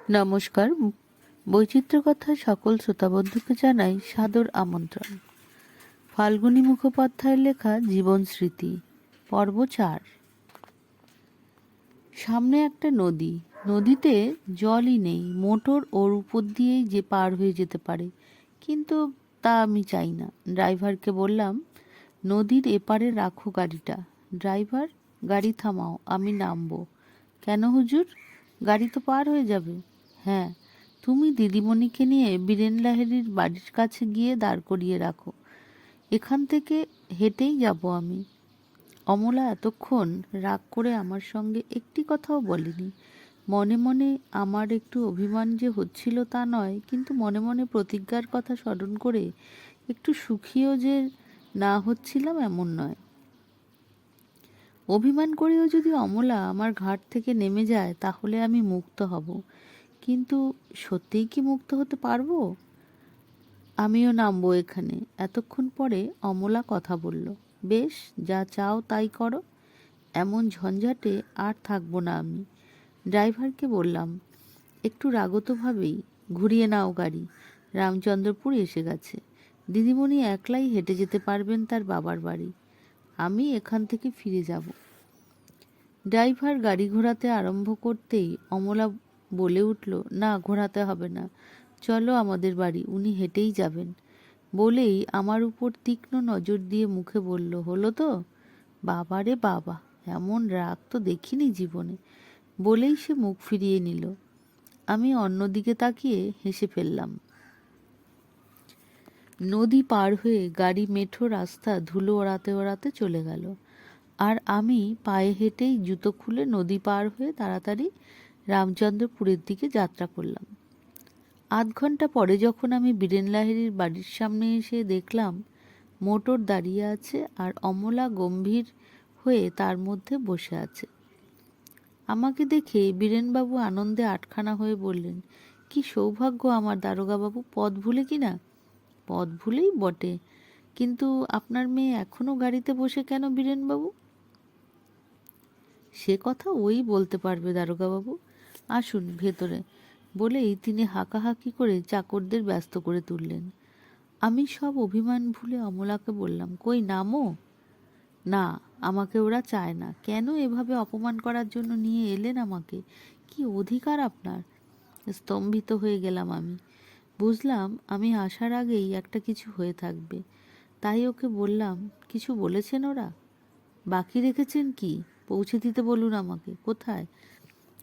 নমস্কার। বৈচিত্র্য কথায় সকল শ্রোতাবন্ধুকে জানাই সাদর আমন্ত্রণ। ফাল্গুনী মুখোপাধ্যায়ের লেখা জীবন স্মৃতি, পর্ব 4। সামনে একটা নদী। নদীতে জলই নেই, মোটর ওর উপর দিয়েই যে পার হয়ে যেতে পারে, কিন্তু তা আমি চাই না। ড্রাইভারকে বললাম, নদীর এপারে রাখো গাড়িটা। ড্রাইভার, গাড়ি থামাও, আমি নামবো। কেন হুজুর? গাড়ি তো পার হয়ে যাবে। হ্যাঁ, তুমি দিদিমণিকে নিয়ে বীরেন লাহিড়ীর বাড়ির কাছে গিয়ে দাঁড় করিয়ে রাখো। এখান থেকে হেঁটেই যাব আমি। অমলা এতক্ষণ রাগ করে আমার সঙ্গে একটি কথাও বলেনি। মনে মনে আমার একটু অভিমান যে হচ্ছিল তা নয়, কিন্তু মনে মনে প্রতিজ্ঞার কথা স্মরণ করে একটু সুখীও যে না হচ্ছিলাম এমন নয়। অভিমান করেও যদি অমলা আমার ঘাট থেকে নেমে যায় তাহলে আমি মুক্ত হব, কিন্তু সত্যিই কি মুক্ত হতে পারবো? আমিও নামবো এখানে। এতক্ষণ পরে অমলা কথা বলল, বেশ, যা চাও তাই করো। এমন ঝঞ্ঝাটে আর থাকবো না আমি। ড্রাইভারকে বললাম, একটু রাগতভাবেই, ঘুরিয়ে নাও গাড়ি। রামচন্দ্রপুর এসে গেছে। দিদিমণি একলাই হেঁটে যেতে পারবেন তার বাবার বাড়ি। আমি এখান থেকে ফিরে যাব। ড্রাইভার গাড়ি ঘোরাতে আরম্ভ করতেই অমলা বলে উঠল, না, ঘোরাতে হবে না, চলো আমাদের বাড়ি, উনি হেঁটেই যাবেন। বলেই আমার উপর তীক্ষ্ণ নজর দিয়ে মুখে বলল, হলো তো? বাবা রে বাবা, এমন রাগ তো দেখিনি জীবনে। বলেই সে মুখ ফিরিয়ে নিল। আমি অন্যদিকে তাকিয়ে হেসে ফেললাম। নদী পার হয়ে গাড়ি মেঠো রাস্তা ধুলো ওড়াতে ওড়াতে চলে গেল, আর আমি পায়ে হেঁটেই জুতো খুলে নদী পার হয়ে তাড়াতাড়ি রামচন্দ্রপুরের দিকে যাত্রা করলাম। আধ ঘন্টা পরে যখন আমি বীরেন লাহিড়ীর বাড়ির সামনে এসে দেখলাম মোটর দাঁড়িয়ে আছে আর অমলা গম্ভীর হয়ে তার মধ্যে বসে আছে। আমাকে দেখে বীরেনবাবু আনন্দে আটখানা হয়ে বললেন, কি সৌভাগ্য আমার দারোগাবাবু, পথ ভুলে কিনা? পথ ভুলেই বটে, কিন্তু আপনার মেয়ে এখনো গাড়িতে বসে কেন বীরেনবাবু? সে কথা ওই বলতে পারবে দারোগাবাবু, আসুন ভেতরে। বলেই তিনি হাঁকাহাঁকি করে চাকরদের ব্যস্ত করে তুললেন। আমি সব অভিমান ভুলে অমলাকে বললাম, কই নামো। না, আমাকে ওরা চায় না। কেন এভাবে অপমান করার জন্য নিয়ে এলেন আমাকে? কি অধিকার আপনার? স্তম্ভিত হয়ে গেলাম আমি। বুঝলাম আমি আসার আগেই একটা কিছু হয়ে থাকবে। তাই ওকে বললাম, কিছু বলেছেন ওরা? বাকি রেখেছেন কি? পৌঁছে দিতে বলুন আমাকে। কোথায়?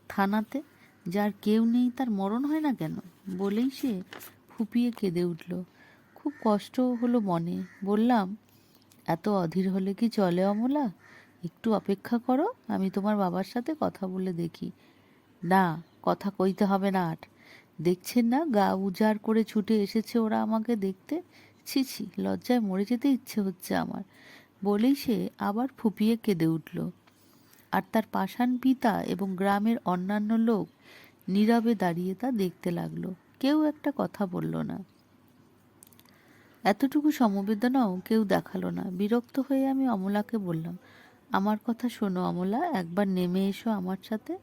থানাতে। যার কেউ নেই তার মরণ হয় না কেন? বলেই সে ফুঁপিয়ে কেঁদে উঠল। খুব কষ্ট হলো মনে। বললাম, এত অধীর হলে কি চলে অমলা? একটু অপেক্ষা করো, আমি তোমার বাবার সাথে কথা বলে দেখি। না, কথা কইতে হবে না আর। দেখছেন না গা উজাড় করে ছুটে এসেছে ওরা আমাকে দেখতে। ছি ছি, লজ্জায় মরে যেতে ইচ্ছে হচ্ছে আমার। বলেই সে আবার ফুঁপিয়ে কেঁদে উঠল। আর তার পাষাণ পিতা এবং গ্রামের অন্যান্য লোক নীরবে দাঁড়িয়ে তা দেখতে লাগলো। কেউ একটা কথা বলল না। এতটুকু সমবেদনাও কেউ দেখালো না। বিরক্ত হয়ে আমি অমলাকে বললাম, আমার কথা শোনো অমলা, একবার নেমে এসো আমার সাথে।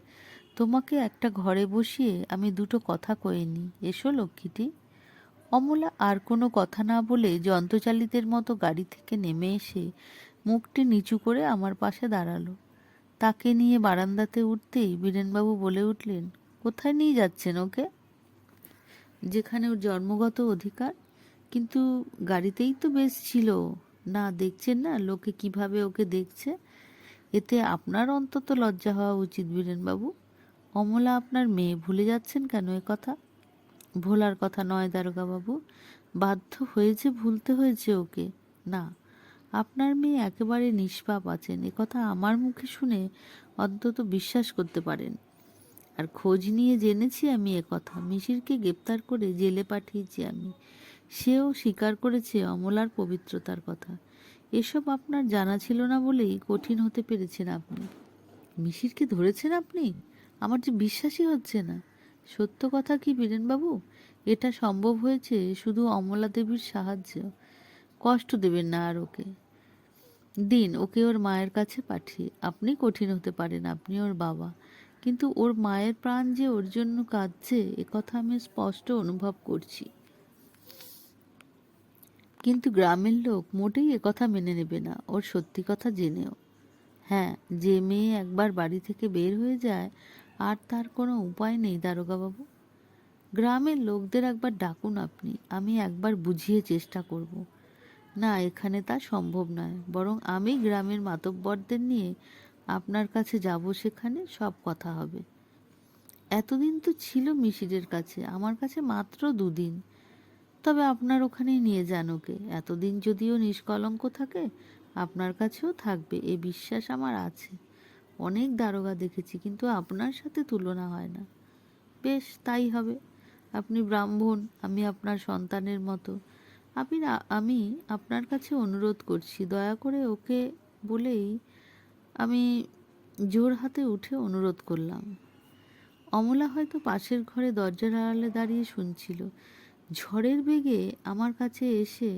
তোমাকে একটা ঘরে বসিয়ে আমি দুটো কথা কয়ে নি, এসো লক্ষ্মীটি। অমলা আর কোনো কথা না বলে যন্ত্রচালিতের মতো গাড়ি থেকে নেমে এসে মুখটি নিচু করে আমার পাশে দাঁড়ালো। তাকে নিয়ে বারান্দাতে উঠতেই বীরেনবাবু বলে উঠলেন, কোথায় নিয়ে যাচ্ছেন ওকে? যেখানে ওর জন্মগত অধিকার। কিন্তু গাড়িতেই তো বেশ ছিল। না, দেখছেন না লোকে কিভাবে ওকে দেখছে? এতে আপনার অন্তত লজ্জা হওয়া উচিত বীরেনবাবু। অমলা আপনার মেয়ে, ভুলে যাচ্ছেন কেন এ কথা? ভোলার কথা নয় দারোগাবাবু, বাধ্য হয়েছে, ভুলতে হয়েছে ওকে। না, আপনার মেয়ে একেবারে নিষ্পাপ আছেন, এ কথা আমার মুখে শুনে অন্তত বিশ্বাস করতে পারেন। আর খোঁজ নিয়ে জেনেছি আমি কথা, মিশিরকে গ্রেপ্তার করে জেলে পাঠিয়েছি আমি। সেও স্বীকার করেছে অমলার পবিত্রতার কথা। এসব আপনার জানা ছিল না বলেই কঠিন হতে পেরেছেন আপনি। মিশিরকে ধরেছেন আপনি? আমার যে বিশ্বাসই হচ্ছে না। সত্য কথা কি বীরেনবাবু, এটা সম্ভব হয়েছে শুধু অমলা দেবীর সাহায্য। কষ্ট দেবেন না আর ওকে। দিন ওকে ওর মায়ের কাছে পাঠিয়ে। আপনি কঠিন হতে পারেন, আপনি ওর বাবা, কিন্তু ওর মায়ের প্রাণ যে ওর জন্য কাঁদছে একথা আমি স্পষ্ট অনুভব করছি। কিন্তু গ্রামের লোক মোটেই একথা মেনে নেবে না, ওর সত্যি কথা জেনেও। হ্যাঁ, যে মেয়ে একবার বাড়ি থেকে বের হয়ে যায় আর তার কোনো উপায় নেই দারোগাবাবু। গ্রামের লোকদের একবার ডাকুন আপনি, আমি একবার বুঝিয়ে চেষ্টা করব। না, এখানে তা সম্ভব নয়, বরং আমি গ্রামের মাতব্বরদের নিয়ে আপনার কাছে যাব, সেখানে সব কথা হবে। এতদিন তো ছিল মিশিরের কাছে, আমার কাছে মাত্র 2 দিন। তবে আপনার ওখানেই নিয়ে যান ওকে। এতদিন যদিও নিষ্কলঙ্ক থাকে, আপনার কাছেও থাকবে এ বিশ্বাস আমার আছে। অনেক দারোগা দেখেছি, কিন্তু আপনার সাথে তুলনা হয় না। বেশ, তাই হবে। আপনি ব্রাহ্মণ, আমি আপনার সন্তানের মতো। আমি আপনার কাছে অনুরোধ করছি, দয়া করে ওকে। বলেই আমি জোর হাতে উঠে অনুরোধ করলাম। অমলা হয়তো পাশের ঘরে দরজার আড়ালে দাঁড়িয়ে শুনছিল। ঝড়ের বেগে আমার কাছে এসে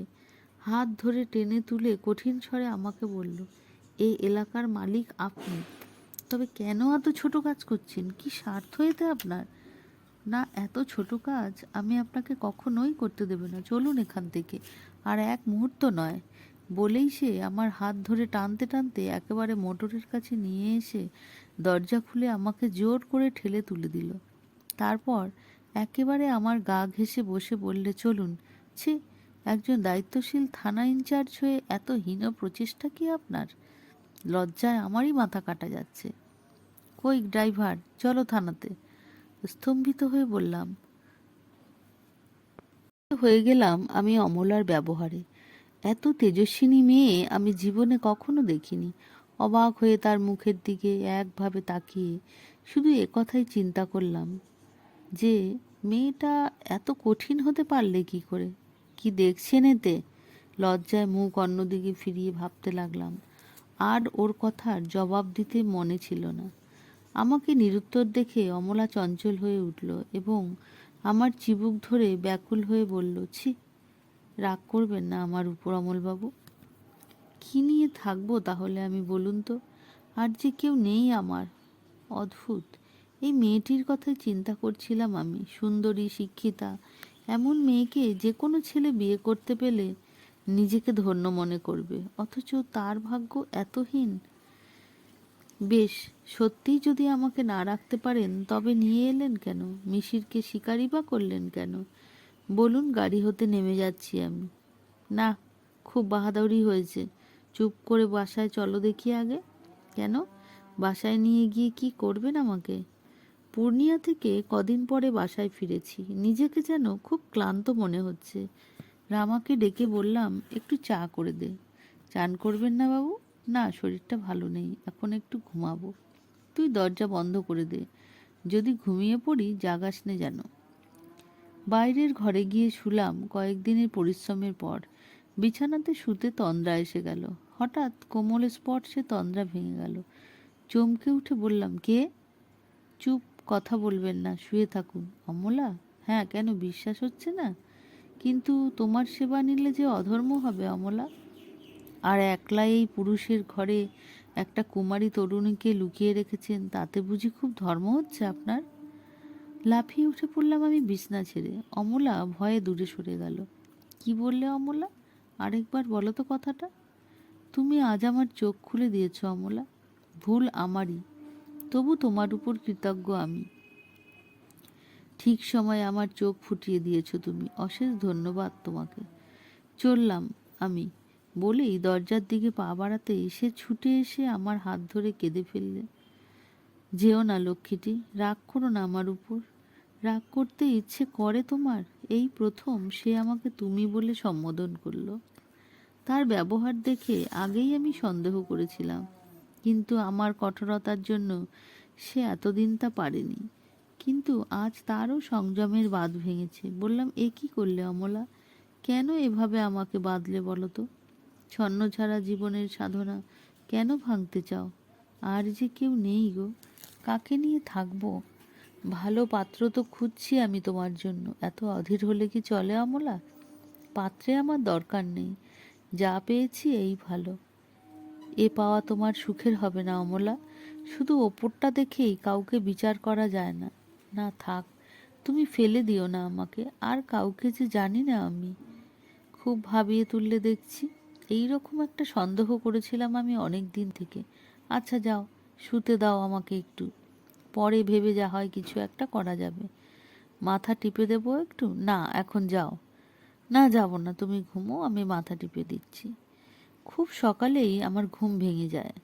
হাত ধরে টেনে তুলে কঠিন স্বরে আমাকে বলল, এই এলাকার মালিক আপনি, তবে কেন এত ছোট কাজ করছেন? কি স্বার্থ এতে আপনার? না, এত ছোট কাজ আমি আপনাকে কখনোই করতে দেব না। চলুন এখান থেকে, আর এক মুহূর্ত নয়। বলেই সে আমার হাত ধরে টানতে টানতে একেবারে মোটরের কাছে নিয়ে এসে দরজা খুলে আমাকে জোর করে ঠেলে তুলে দিল। তারপর একেবারে আমার গা ঘেঁষে বসে বললে, চলুন। ছি, একজন দায়িত্বশীল থানা ইনচার্জ হয়ে এত হীন প্রচেষ্টা কি আপনার? লজ্জায় আমারই মাথা কাটা যাচ্ছে। কই ড্রাইভার, চলো থানাতে। স্তম্ভিত হয়ে বললাম, হয়ে গেলাম আমি অমলার ব্যবহারে। এত তেজস্বিনী মেয়ে আমি জীবনে কখনো দেখিনি। অবাক হয়ে তার মুখের দিকে একভাবে তাকিয়ে শুধু একথাই চিন্তা করলাম যে মেয়েটা এত কঠিন হতে পারলে কি করে? কি দেখছেন এতে? লজ্জায় মুখ অন্যদিকে ফিরিয়ে ভাবতে লাগলাম। আর ওর কথার জবাব দিতে মনে ছিল না। আমাকে নিরুত্তর দেখে অমলা চঞ্চল হয়ে উঠল এবং আমার চিবুক ধরে ব্যাকুল হয়ে বলল, ছি, রাগ করবেন না আমার উপর অমলবাবু। কী নিয়ে থাকবো তাহলে আমি, বলুন তো? আর যে কেউ নেই আমার। অদ্ভুত, এই মেয়েটির কথাই চিন্তা করছিলাম আমি। সুন্দরী, শিক্ষিতা, এমন মেয়েকে যে কোনো ছেলে বিয়ে করতে পেলে নিজেকে ধন্য মনে করবে, অথচ তার ভাগ্য এতহীন। বেশ, সত্যিই যদি আমাকে না রাখতে পারেন তবে নিয়ে এলেন কেন? মিশিরকে শিকারই বা করলেন কেন? বলুন, গাড়ি হতে নেমে যাচ্ছি আমি। না, খুব বাহাদুরি হয়েছে। চুপ করে বাসায় চলো দেখি আগে। কেন? বাসায় নিয়ে গিয়ে কি করবেন আমাকে? পূর্ণিয়া থেকে কদিন পরে বাসায় ফিরেছি, নিজেকে যেন খুব ক্লান্ত মনে হচ্ছে। রামাকে ডেকে বললাম, একটু চা করে দে। চান করবেন না বাবু? না, শরীরটা ভালো নেই, এখন একটু ঘুমাবো। তুই দরজা বন্ধ করে দে, যদি ঘুমিয়ে পড়ি জাগাস নে যেন। বাইরের ঘরে গিয়ে শুলাম কয়েকদিনের পরিশ্রমের পর। বিছানাতে শুতে তন্দ্রা এসে গেল। হঠাৎ কোমল স্পর্শে তন্দ্রা ভেঙে গেল। চমকে উঠে বললাম, কে? চুপ, কথা বলবেন না, শুয়ে থাকুন। অমলা? হ্যাঁ, কেন বিশ্বাস হচ্ছে না? কিন্তু তোমার সেবা নিলে যে অধর্ম হবে অমলা। আর একলা এই পুরুষের ঘরে একটা কুমারী তরুণীকে লুকিয়ে রেখেছেন, তাতে বুঝি খুব ধর্ম হচ্ছে আপনার? লাফিয়ে উঠে পড়লাম আমি বিছনা ছেড়ে। অমলা ভয়ে দূরে সরে গেল। কি বললে অমলা? আরেকবার বলো তো কথাটা। তুমি আজ আমার চোখ খুলে দিয়েছ অমলা। ভুল আমারই, তবু তোমার উপর কৃতজ্ঞ আমি। ঠিক সময়ে আমার চোখ ফুটিয়ে দিয়েছ তুমি, অশেষ ধন্যবাদ তোমাকে। চললাম আমি, বলেই দরজার দিকে পা বাড়াতেই সে ছুটে এসে আমার হাত ধরে কেঁদে ফেললে। যেও না লক্ষ্মীটি, রাগ করো না আমার উপর। রাগ করতে ইচ্ছে করে তোমার? এই প্রথম সে আমাকে তুমি বলে সম্বোধন করলো। তার ব্যবহার দেখে আগেই আমি সন্দেহ করেছিলাম, কিন্তু আমার কঠোরতার জন্য সে এতদিন তা পারেনি। কিন্তু আজ তারও সংযমের বাঁধ ভেঙেছে। বললাম, এ কি করলে অমলা? কেন এভাবে আমাকে বাঁধলে বলো তো? ছন্নছাড়া জীবনের সাধনা কেন ভাঙতে চাও? আর যে কেউ নেই গো, কাকে নিয়ে থাকবো? ভালো পাত্র তো খুঁজছি আমি তোমার জন্য। এত অধীর হলে কি চলে অমলা? পাত্রে আমার দরকার নেই, যা পেয়েছি এই ভালো। এ পাওয়া তোমার সুখের হবে না অমলা। শুধু ওপরটা দেখেই কাউকে বিচার করা যায় না। না থাক, তুমি ফেলে দিও না আমাকে, আর কাউকে যে জানি না আমি। খুব ভাবিয়ে তুললে দেখছি। এই রকম একটা সন্দেহ করেছিলাম আমি অনেক দিন থেকে। আচ্ছা যাও, শুতে দাও আমাকে একটু, পরে ভেবে যা হয় কিছু একটা করা যাবে। মাথা টিপে দেবো একটু? না, এখন যাও। না, যাব না, তুমি ঘুমো, আমি মাথা টিপে দিচ্ছি। খুব সকালেই আমার ঘুম ভেঙে যায়।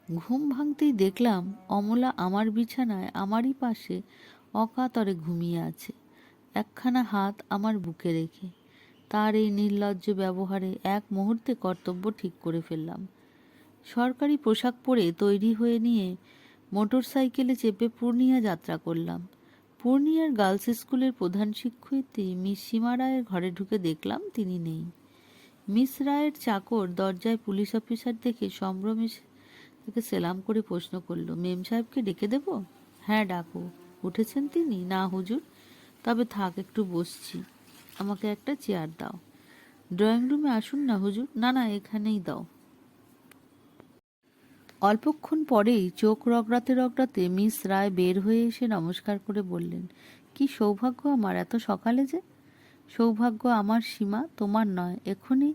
ঘুম ভাঙতেই দেখলাম অমলা আমার বিছানায় আমারই পাশে অকাতরে ঘুমিয়ে আছে, একখানা হাত আমার বুকে রেখে। তার এই নির্লজ্জ ব্যবহারে এক মুহূর্তে কর্তব্য ঠিক করে ফেললাম। সরকারি পোশাক পরে তৈরি হয়ে নিয়ে মোটর সাইকেলে চেপে পূর্ণিয়া যাত্রা করলাম। পূর্ণিয়ার গার্লস স্কুলের প্রধান শিক্ষয়িত্রী মিস সীমা রায়ের ঘরে ঢুকে দেখলাম তিনি নেই। মিস রায়ের চাকর দরজায় পুলিশ অফিসার দেখে সম্ভ্রমে তাকে সেলাম করে প্রশ্ন করল, মেম সাহেবকে ডেকে দেব? হ্যাঁ ডাকো। উঠেছেন তিনি? না হুজুর। তবে থাক, একটু বসছি, আমাকে একটা চেয়ার দাও। ড্রয়িং রুমে আসুন না হুজুর। না না, এখানেই দাও। অল্পক্ষণ পরেই চোখ রগড়াতে রগড়াতে মিস রায় বের হয়ে এসে নমস্কার করে বললেন, কি সৌভাগ্য আমার এত সকালে যে। সৌভাগ্য আমার সীমা, তোমার নয়। এখনই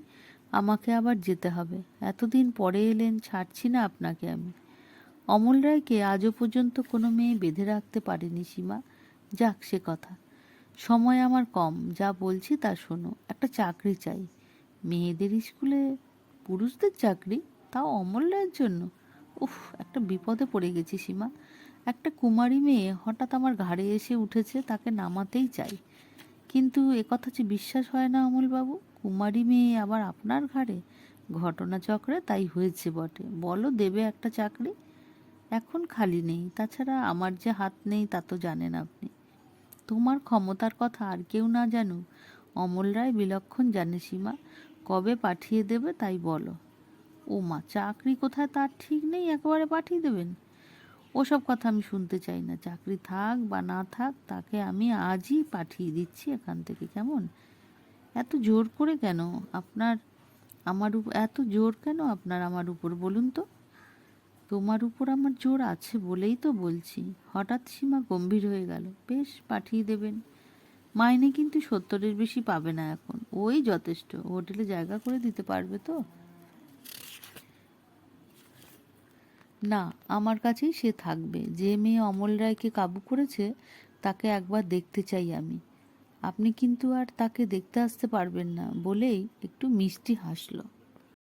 আমাকে আবার যেতে হবে। এতদিন পরে এলেন, ছাড়ছি না আপনাকে আমি। অমল রায়কে আজও পর্যন্ত কোনো মেয়ে বেঁধে রাখতে পারেনি সীমা। যাক সে কথা, সময় আমার কম। যা বলছি তা শোনো, একটা চাকরি চাই। মেয়েদের স্কুলে? পুরুষদের চাকরি, তাও অমল রায়ের জন্য? উফ, একটা বিপদে পড়ে গেছি সীমা। একটা কুমারী মেয়ে হঠাৎ আমার ঘাড়ে এসে উঠেছে, তাকে নামাতেই চাই। কিন্তু একথা যে বিশ্বাস হয় না অমলবাবু, কুমারী মেয়ে আবার আপনার ঘাড়ে। ঘটনাচক্রে তাই হয়েছে বটে। বলো, দেবে একটা চাকরি? এখন খালি নেই, তাছাড়া আমার যে হাত নেই তা তো জানেন আপনি। তোমার ক্ষমতার কথা আর কেউ না জানুক, অমল রায় বিলক্ষণ জানে সীমা। কবে পাঠিয়ে দেবে তাই বলো। ও মা, চাকরি কোথায় তার ঠিক নেই, একেবারে পাঠিয়ে দেবেন? ওসব কথা আমি শুনতে চাই না। চাকরি থাক বা না থাক, তাকে আমি আজই পাঠিয়ে দিচ্ছি এখান থেকে, কেমন? এত জোর করে কেন আপনার আমার উপর? এত জোর কেন আপনার আমার উপর বলুন তো? তোমার উপর আমার জোর আছে বলেই তো বলছি। হঠাৎ সীমা গম্ভীর হয়ে গেল। বেশ, পাঠিয়ে দেবেন। মাইনে কিন্তু 70-এর বেশি পাবে না এখন, ওই যথেষ্ট। হোটেলে জায়গা করে দিতে পারবে তো? না, আমার কাছেই সে থাকবে। যে মেয়ে অমল রায়কে কাবু করেছে তাকে একবার দেখতে চাই আমি। আপনি কিন্তু আর তাকে দেখতে আসতে পারবেন না বলেই একটু মিষ্টি হাসল।